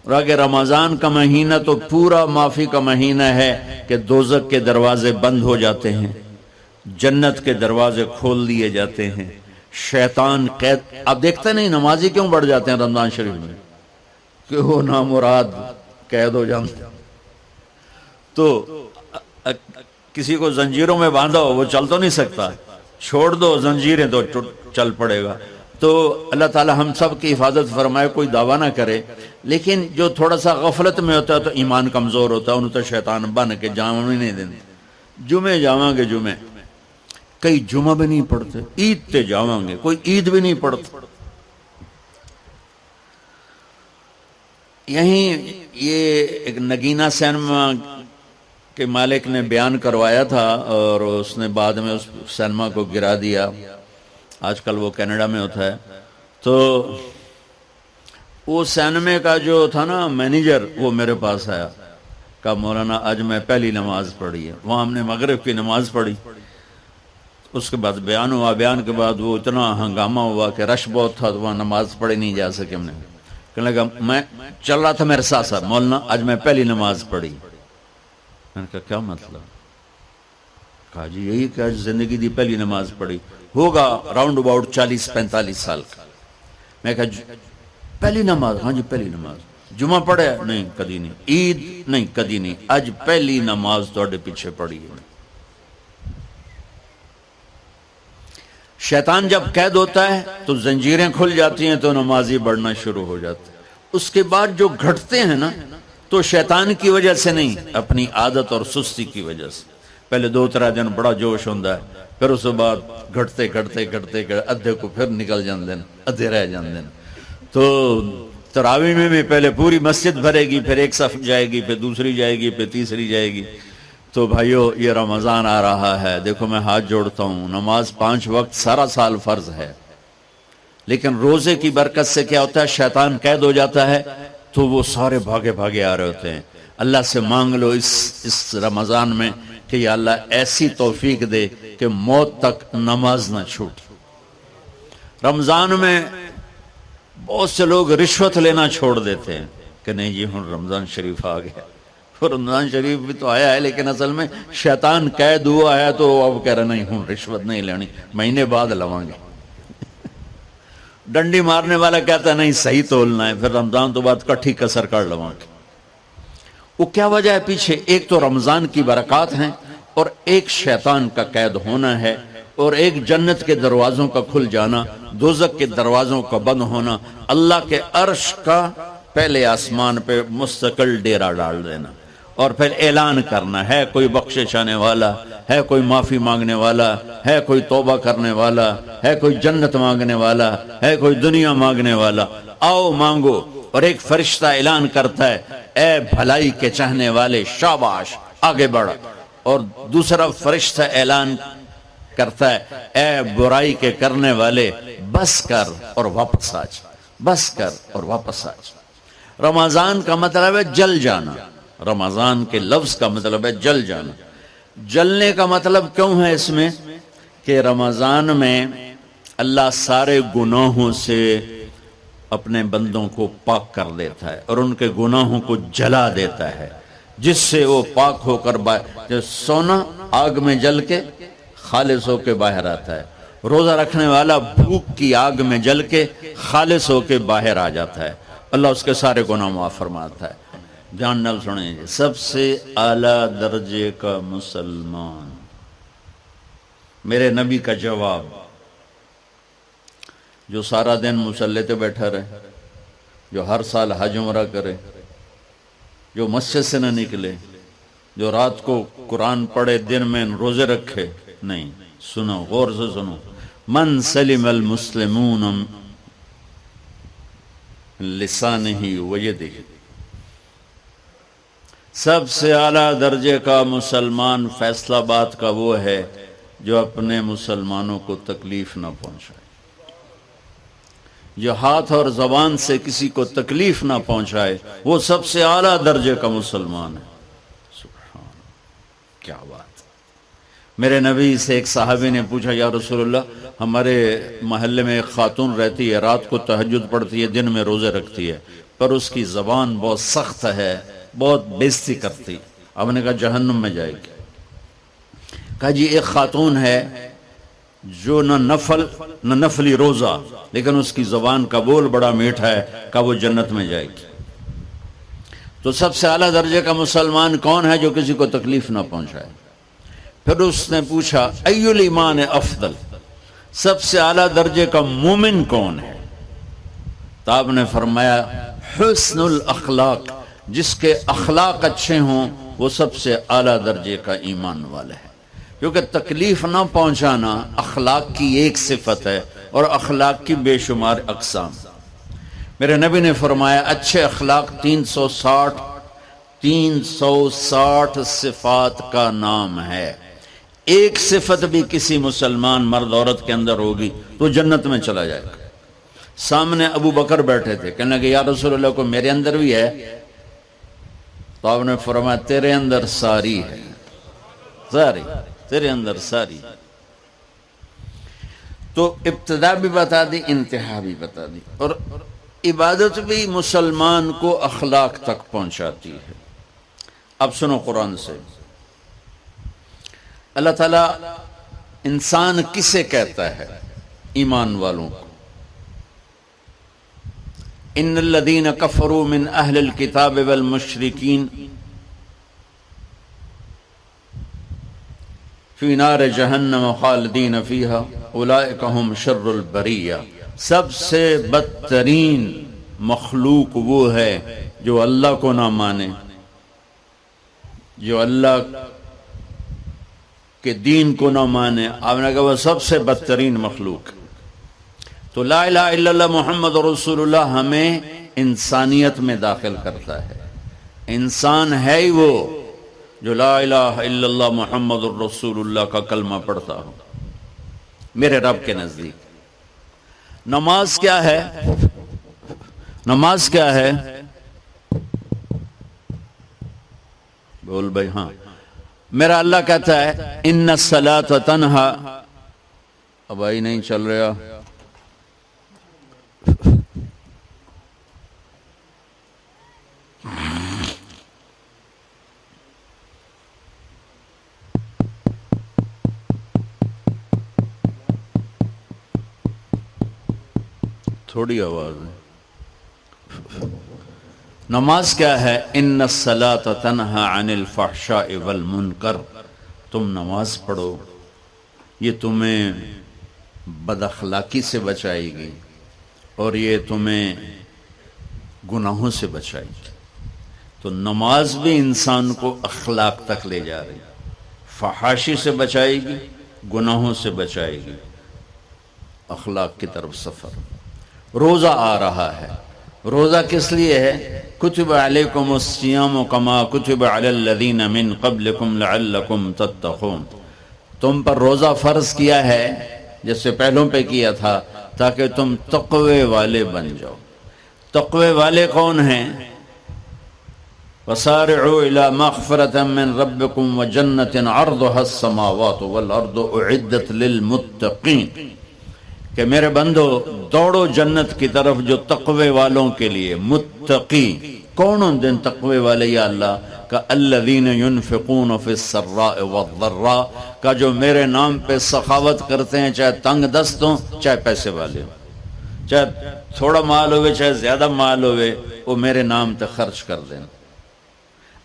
اور اگر رمضان کا مہینہ تو پورا معافی کا مہینہ ہے کہ دوزخ کے دروازے بند ہو جاتے ہیں، جنت کے دروازے کھول دیے جاتے ہیں، شیطان قید. آپ دیکھتے نہیں نمازی کیوں بڑھ جاتے ہیں رمضان شریف میں؟ کہ وہ نامراد قید ہو جاتے. تو کسی کو زنجیروں میں باندھا ہو وہ چل تو نہیں سکتا، چھوڑ دو زنجیریں تو چل پڑے گا. تو اللہ تعالی ہم سب کی حفاظت فرمائے، کوئی دعویٰ نہ کرے، لیکن جو تھوڑا سا غفلت میں ہوتا ہے تو ایمان کمزور ہوتا ہے، انہوں تو شیطان بن کے جامع بھی نہیں دیتے. جمعے جاواں گے، جمعے کئی جمعہ بھی نہیں پڑھتے، عید تے جاواں گے، کوئی عید بھی نہیں پڑھتا. یہیں یہ ایک نگینہ سینما کے مالک نے بیان کروایا تھا اور اس نے بعد میں اس سینما کو گرا دیا. آج کل وہ کینیڈا میں ہوتا ہے. تو وہ سینمے کا جو تھا نا مینیجر، وہ میرے پاس آیا، کہا مولانا آج میں پہلی نماز پڑھی ہے. وہاں ہم نے مغرب کی نماز پڑھی، اس کے بعد بیان ہوا. بیان کے بعد وہ اتنا ہنگامہ ہوا کہ رش بہت تھا تو وہاں نماز پڑھی نہیں جا سکے. ہم نے کہنے لگا میں چل رہا تھا میرے ساتھ ساتھ، مولانا آج میں پہلی نماز پڑھی. میں نے کہا کیا مطلب؟ کہا جی یہی کہ آج زندگی دی پہلی نماز پڑھی. ہوگا راؤنڈ اباؤٹ 40-45 سال کا. میں کہا پہلی نماز؟ ہاں جی پہلی نماز. جمعہ پڑھے؟ نہیں کدی نہیں. عید؟ نہیں کدی نہیں. آج پہلی نماز توڑے پیچھے پڑھی ہے. شیطان جب قید ہوتا ہے تو زنجیریں کھل جاتی ہیں تو نمازی بڑھنا شروع ہو جاتے ہیں. اس کے بعد جو گھٹتے ہیں نا تو شیطان کی وجہ سے نہیں، اپنی عادت اور سستی کی وجہ سے. پہلے 2-3 دن بڑا جوش ہوتا ہے، پھر اس کے بعد گھٹتے ادھے کو پھر نکل جاندے ہیں، ادھے رہ جاندے ہیں. تو تراویح میں بھی پہلے پوری مسجد بھرے گی، پھر ایک صف جائے گی، پھر دوسری جائے گی، پھر تیسری جائے گی. تو بھائیو یہ رمضان آ رہا ہے، دیکھو میں ہاتھ جوڑتا ہوں، نماز 5 وقت سارا سال فرض ہے، لیکن روزے کی برکت سے کیا ہوتا ہے؟ شیطان قید ہو جاتا ہے تو وہ سارے بھاگے آ رہے ہوتے ہیں. اللہ سے مانگ لو اس رمضان میں کہ یا اللہ ایسی توفیق دے کہ موت تک نماز نہ چھوٹ. رمضان میں بہت سے لوگ رشوت لینا چھوڑ دیتے ہیں کہ نہیں جی ہن رمضان شریف آ گیا. رمضان شریف بھی تو آیا ہے لیکن اصل میں شیطان قید ہوا ہے تو اب کہہ رہے نہیں ہوں رشوت نہیں لینی، مہینے بعد لواں گے. ڈنڈی مارنے والا کہتا ہے نہیں صحیح تولنا ہے، پھر رمضان تو بعد کٹھی کسر کر لواں گے. وہ کیا وجہ ہے پیچھے؟ ایک تو رمضان کی برکات ہیں، اور ایک شیطان کا قید ہونا ہے، اور ایک جنت کے دروازوں کا کھل جانا، دوزخ کے دروازوں کا بند ہونا، اللہ کے عرش کا پہلے آسمان پہ مستقل ڈیرا ڈال دینا، اور پھر اعلان کرنا ہے کوئی بخشش آنے والا ہے، کوئی معافی مانگنے والا ہے، کوئی توبہ کرنے والا ہے، کوئی جنت مانگنے والا ہے، کوئی دنیا مانگنے والا، آؤ مانگو. اور ایک فرشتہ اعلان کرتا ہے اے بھلائی کے چاہنے والے شاباش آگے بڑھ، اور دوسرا فرشتہ اعلان کرتا ہے اے برائی کے کرنے والے بس کر اور واپس آ جا، بس کر اور واپس آ جا. رمضان کا مطلب ہے جل جانا، رمضان کے لفظ کا مطلب ہے جل جانا. جلنے کا مطلب کیوں ہے اس میں؟ کہ رمضان میں اللہ سارے گناہوں سے اپنے بندوں کو پاک کر دیتا ہے اور ان کے گناہوں کو جلا دیتا ہے، جس سے وہ پاک ہو کر جو سونا آگ میں جل کے خالص ہو کے باہر آتا ہے، روزہ رکھنے والا بھوک کی آگ میں جل کے خالص ہو کے باہر آ جاتا ہے، اللہ اس کے سارے گناہ معاف فرماتا ہے. دھیان نال سنیں جی. سب سے اعلیٰ درجے کا مسلمان، میرے نبی کا جواب، جو سارا دن مصلی پہ بیٹھا رہے، جو ہر سال حج عمرہ کرے، جو مسجد سے نہ نکلے، جو رات کو قرآن پڑھے، دن میں روزے رکھے. نہیں، سنو غور سے سنو. من سلم المسلمون لسانہ ویدہ، سب سے اعلیٰ درجے کا مسلمان فیصلہ بات کا وہ ہے جو اپنے مسلمانوں کو تکلیف نہ پہنچائے، جو ہاتھ اور زبان سے کسی کو تکلیف نہ پہنچائے، وہ سب سے اعلیٰ درجے کا مسلمان ہے. سبحان، کیا بات. میرے نبی سے ایک صحابی نے پوچھا یا رسول اللہ، ہمارے محلے میں ایک خاتون رہتی ہے، رات کو تہجد پڑھتی ہے، دن میں روزے رکھتی ہے، پر اس کی زبان بہت سخت ہے، بہت بےزتی کرتی. آپ نے کہا جہنم میں جائے گی. کہا جی ایک خاتون ہے جو نہ نفلی روزہ، لیکن اس کی زبان کا بول بڑا میٹھا ہے، کہا وہ جنت میں جائے گی. تو سب سے اعلیٰ درجے کا مسلمان کون ہے جو کسی کو تکلیف نہ پہنچائے؟ پھر اس نے پوچھا ای الایمان افضل، سب سے اعلیٰ درجے کا مومن کون ہے؟ تو آپ نے فرمایا حسن الاخلاق، جس کے اخلاق اچھے ہوں وہ سب سے اعلیٰ درجے کا ایمان والا ہے. کیونکہ تکلیف نہ پہنچانا اخلاق کی ایک صفت ہے، اور اخلاق کی بے شمار اقسام. میرے نبی نے فرمایا اچھے اخلاق 360 صفات کا نام ہے. ایک صفت بھی کسی مسلمان مرد عورت کے اندر ہوگی تو جنت میں چلا جائے گا. سامنے ابو بکر بیٹھے تھے، کہنے لگے یا رسول اللہ کو میرے اندر بھی ہے؟ تو آپ نے فرمایا تیرے اندر ساری ہے، ساری تیرے اندر ساری. تو ابتدا بھی بتا دی، انتہا بھی بتا دی. اور عبادت بھی مسلمان کو اخلاق تک پہنچاتی ہے. اب سنو قرآن سے، اللہ تعالیٰ انسان کسے کہتا ہے؟ ایمان والوں کو. ان الذین کفروا من اہل الکتاب والمشرکین فی نار جہنم خالدین فیہا اولئک ہم شر البریہ. سب سے بدترین مخلوق وہ ہے جو اللہ کو نہ مانے، جو اللہ کہ دین کو نہ مانے. آپ نے کہا وہ سب سے بدترین مخلوق. تو لا الہ الا اللہ محمد رسول اللہ ہمیں انسانیت میں داخل کرتا ہے. انسان ہے ہی وہ جو لا الہ الا اللہ محمد رسول اللہ کا کلمہ پڑھتا ہو میرے رب کے نزدیک. نماز کیا ہے؟ نماز کیا ہے؟ بول بھائی. ہاں، میرا اللہ کہتا ہے ان الصلاۃ تنہا. اب آئی نہیں چل رہا. تھوڑی آواز ہے. نماز کیا ہے؟ ان الصلاۃ تنہا عن الفحشاء والمنکر. تم نماز پڑھو، یہ تمہیں بد اخلاقی سے بچائے گی اور یہ تمہیں گناہوں سے بچائے گی. تو نماز بھی انسان کو اخلاق تک لے جا رہی، فحاشی سے بچائے گی، گناہوں سے بچائے گی، اخلاق کی طرف سفر. روزہ آ رہا ہے. روزہ کس لیے ہے؟ کتب علیکم الصیام کما کتب علی الذین من قبلکم لعلکم تتقون. تم پر روزہ فرض کیا ہے جس سے پہلوں پہ کیا تھا تاکہ تم تقوی والے بن جاؤ. تقوی والے کون ہیں؟ وسارعوا الی مغفرۃ من ربکم وجنۃ عرضها السماوات والارض اعدت للمتقین. کہ میرے بندو دوڑو جنت کی طرف جو تقوی والوں کے لیے. متقی کون ان دن تقوی والے یا اللہ؟ کہ الذین ينفقون فی السراء والضراء، کا جو میرے نام پہ سخاوت کرتے ہیں، چاہے تنگ دست ہوں چاہے پیسے والے ہوں، چاہے تھوڑا مال ہوئے چاہے زیادہ مال ہوئے، وہ میرے نام پہ خرچ کر دیں.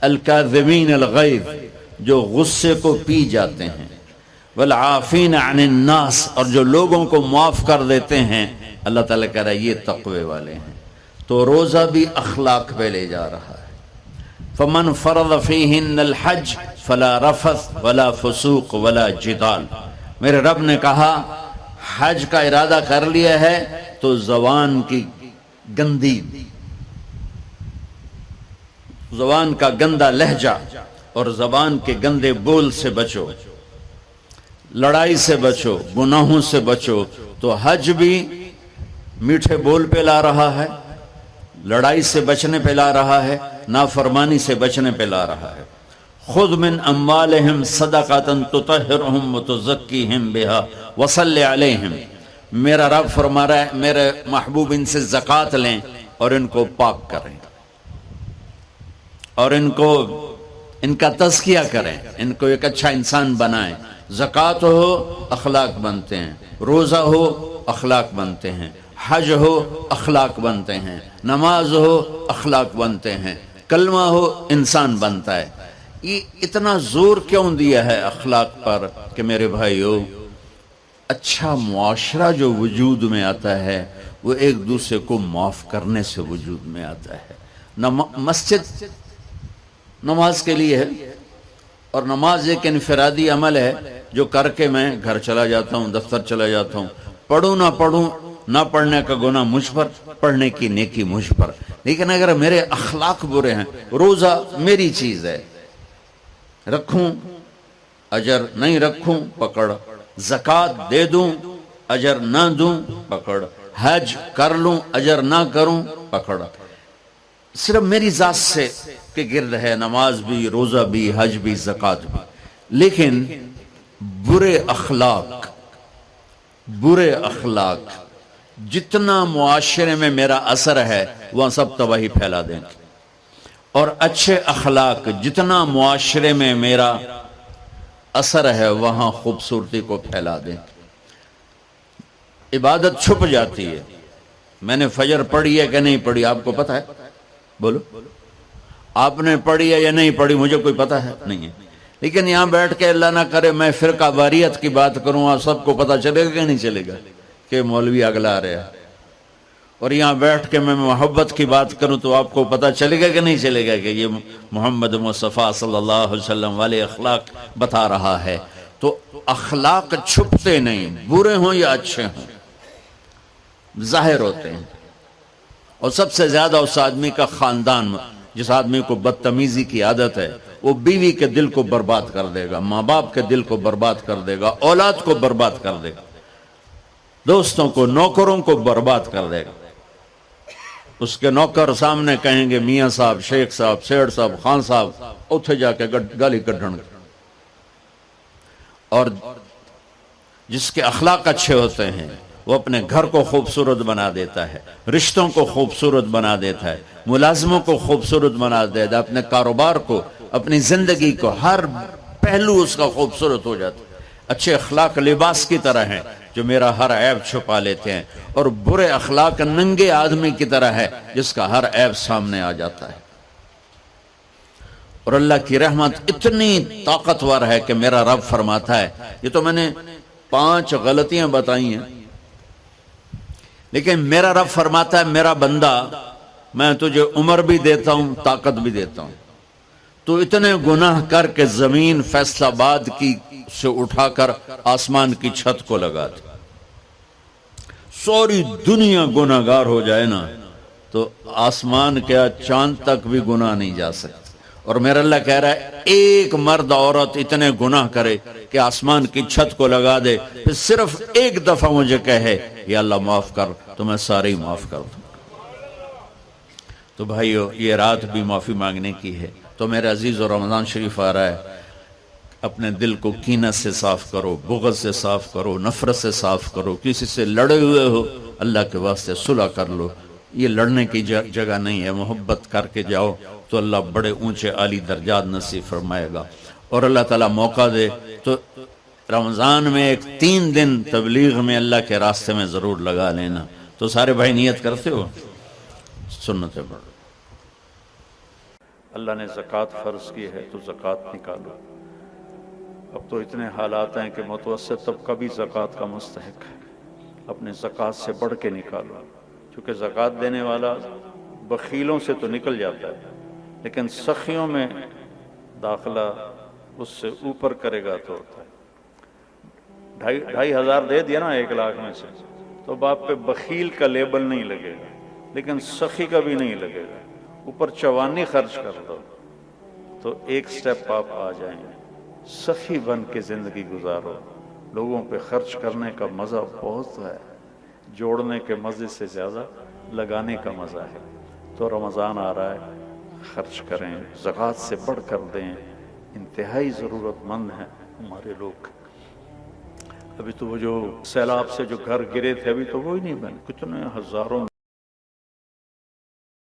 الکاظمین الغیظ، جو غصے کو پی جاتے ہیں. والعافین عن الناس، اور جو لوگوں کو معاف کر دیتے ہیں. اللہ تعالیٰ کہہ رہا ہے یہ تقوی والے ہیں. تو روزہ بھی اخلاق پہ لے جا رہا ہے. فمن فرض فیہن الحج فلا رفث ولا فسوق ولا جدال. میرے رب نے کہا حج کا ارادہ کر لیا ہے تو زبان کی گندی، زبان کا گندا لہجہ اور زبان کے گندے بول سے بچو، لڑائی سے بچو، گناہوں سے بچو. تو حج بھی میٹھے بول پہ لا رہا ہے، لڑائی سے بچنے پہ لا رہا ہے، نافرمانی سے بچنے پہ لا رہا ہے. خذ من اموالہم صدقۃ تطہرہم وتزکیہم بہا وصلی علیہم. میرا رب فرما رہا ہے میرے محبوب ان سے زکوٰۃ لیں، اور ان کو پاک کریں اور ان کا تزکیہ کریں، ان کو ایک اچھا انسان بنائیں۔ زکوٰۃ ہو اخلاق بنتے ہیں، روزہ ہو اخلاق بنتے ہیں، حج ہو اخلاق بنتے ہیں، نماز ہو اخلاق بنتے ہیں، کلمہ ہو انسان بنتا ہے۔ یہ اتنا زور کیوں دیا ہے اخلاق پر کہ میرے بھائیو، اچھا معاشرہ جو وجود میں آتا ہے وہ ایک دوسرے کو معاف کرنے سے وجود میں آتا ہے۔ مسجد نماز کے لیے ہے، اور نماز ایک انفرادی عمل ہے جو کر کے میں گھر چلا جاتا ہوں، دفتر چلا جاتا ہوں، پڑھوں نہ پڑھوں، نہ پڑھنے کا گناہ مجھ پر، پڑھنے کی نیکی مجھ پر۔ لیکن اگر میرے اخلاق برے ہیں، روزہ میری چیز ہے، رکھوں اجر، نہیں رکھوں پکڑ، زکوٰۃ دے دوں اجر نہ دوں پکڑ، حج کر لوں اجر نہ کروں پکڑ۔ صرف میری ذات سے کے گرد ہے نماز بھی، روزہ بھی، حج بھی، زکوٰۃ بھی۔ لیکن برے اخلاق جتنا معاشرے میں میرا اثر ہے وہاں سب تباہی پھیلا دیں گے، اور اچھے اخلاق جتنا معاشرے میں میرا اثر ہے وہاں خوبصورتی کو پھیلا دیں گے۔ عبادت چھپ جاتی ہے۔ میں نے فجر پڑھی ہے کہ نہیں پڑھی آپ کو پتہ ہے؟ بولو، آپ نے پڑھی ہے یا نہیں پڑھی مجھے کوئی پتہ ہے نہیں ہے۔ لیکن یہاں بیٹھ کے اللہ نہ کرے میں فرقہ واریت کی بات کروں، آپ سب کو پتہ چلے گا کہ نہیں چلے گا کہ مولوی اگلا رہا ہے؟ اور یہاں بیٹھ کے میں محبت کی بات کروں تو آپ کو پتہ چلے گا کہ نہیں چلے گا کہ یہ محمد مصطفیٰ صلی اللہ علیہ وسلم والے اخلاق بتا رہا ہے؟ تو اخلاق چھپتے نہیں، برے ہوں یا اچھے ہوں ظاہر ہوتے ہیں۔ اور سب سے زیادہ اس آدمی کا خاندان، جس آدمی کو بدتمیزی کی عادت ہے، وہ بیوی کے دل کو برباد کر دے گا، ماں باپ کے دل کو برباد کر دے گا، اولاد کو برباد کر دے گا، دوستوں کو، نوکروں کو برباد کر دے گا۔ اس کے نوکر سامنے کہیں گے میاں صاحب، شیخ صاحب، سیٹ صاحب، خان صاحب، اتھے جا کے گالی کڈھن گے۔ اور جس کے اخلاق اچھے ہوتے ہیں وہ اپنے گھر کو خوبصورت بنا دیتا ہے، رشتوں کو خوبصورت بنا دیتا ہے، ملازموں کو خوبصورت بنا دیتا ہے، اپنے کاروبار کو، اپنی زندگی کو، ہر پہلو اس کا خوبصورت ہو جاتا ہے۔ اچھے اخلاق لباس کی طرح ہیں جو میرا ہر عیب چھپا لیتے ہیں، اور برے اخلاق ننگے آدمی کی طرح ہے جس کا ہر عیب سامنے آ جاتا ہے۔ اور اللہ کی رحمت اتنی طاقتور ہے کہ میرا رب فرماتا ہے، یہ تو میں نے 5 غلطیاں بتائی ہیں، لیکن میرا رب فرماتا ہے میرا بندہ میں تجھے عمر بھی دیتا ہوں، طاقت بھی دیتا ہوں، تو اتنے گناہ کر کے زمین فیصل آباد کی سے اٹھا کر آسمان کی چھت کو لگا دے، ساری دنیا گناہگار ہو جائے نا تو آسمان کیا چاند تک بھی گناہ نہیں جا سکتے۔ اور میرا اللہ کہہ رہا ہے ایک مرد عورت اتنے گناہ کرے کہ آسمان کی چھت کو لگا دے، پھر صرف ایک دفعہ مجھے کہے یا اللہ معاف کر، تو میں سارے ہی معاف کر دوں۔ تو بھائیو یہ رات بھی معافی مانگنے کی ہے۔ تو میرے عزیز و رمضان شریف آ رہا ہے، اپنے دل کو کینہ سے صاف کرو، بغض سے صاف کرو، نفرت سے صاف کرو، کسی سے لڑے ہوئے ہو اللہ کے واسطے صلح کر لو۔ یہ لڑنے کی جگہ نہیں ہے، محبت کر کے جاؤ تو اللہ بڑے اونچے عالی درجات نصیب فرمائے گا۔ اور اللہ تعالیٰ موقع دے تو رمضان میں ایک 3 دن تبلیغ میں اللہ کے راستے میں ضرور لگا لینا۔ تو سارے بھائی نیت کرتے ہو؟ سنتیں پڑھو۔ اللہ نے زکوٰۃ فرض کی ہے تو زکوٰۃ نکالو۔ اب تو اتنے حالات ہیں کہ متوسط طبقہ بھی زکوٰۃ کا مستحق ہے، اپنے زکوٰۃ سے بڑھ کے نکالو، کیونکہ زکوٰۃ دینے والا بخیلوں سے تو نکل جاتا ہے لیکن سخیوں میں داخلہ اس سے اوپر کرے گا تو ہوتا ہے۔ 2,500 دے دیا نا 1 لاکھ میں سے تو باپ پہ بخیل کا لیبل نہیں لگے گا، لیکن سخی کا بھی نہیں لگے گا۔ اوپر 54 خرچ کر دو تو ایک سٹیپ آپ آ جائیں گے۔ سخی بن کے زندگی گزارو۔ لوگوں پہ خرچ کرنے کا مزہ بہت ہے، جوڑنے کے مزے سے زیادہ لگانے کا مزہ ہے۔ تو رمضان آ رہا ہے، خرچ کریں، زکوٰۃ سے بڑھ کر دیں۔ انتہائی ضرورت مند ہیں ہمارے لوگ۔ ابھی تو وہ جو سیلاب سے جو گھر گرے تھے ابھی تو وہی نہیں بنے، کتنے ہزاروں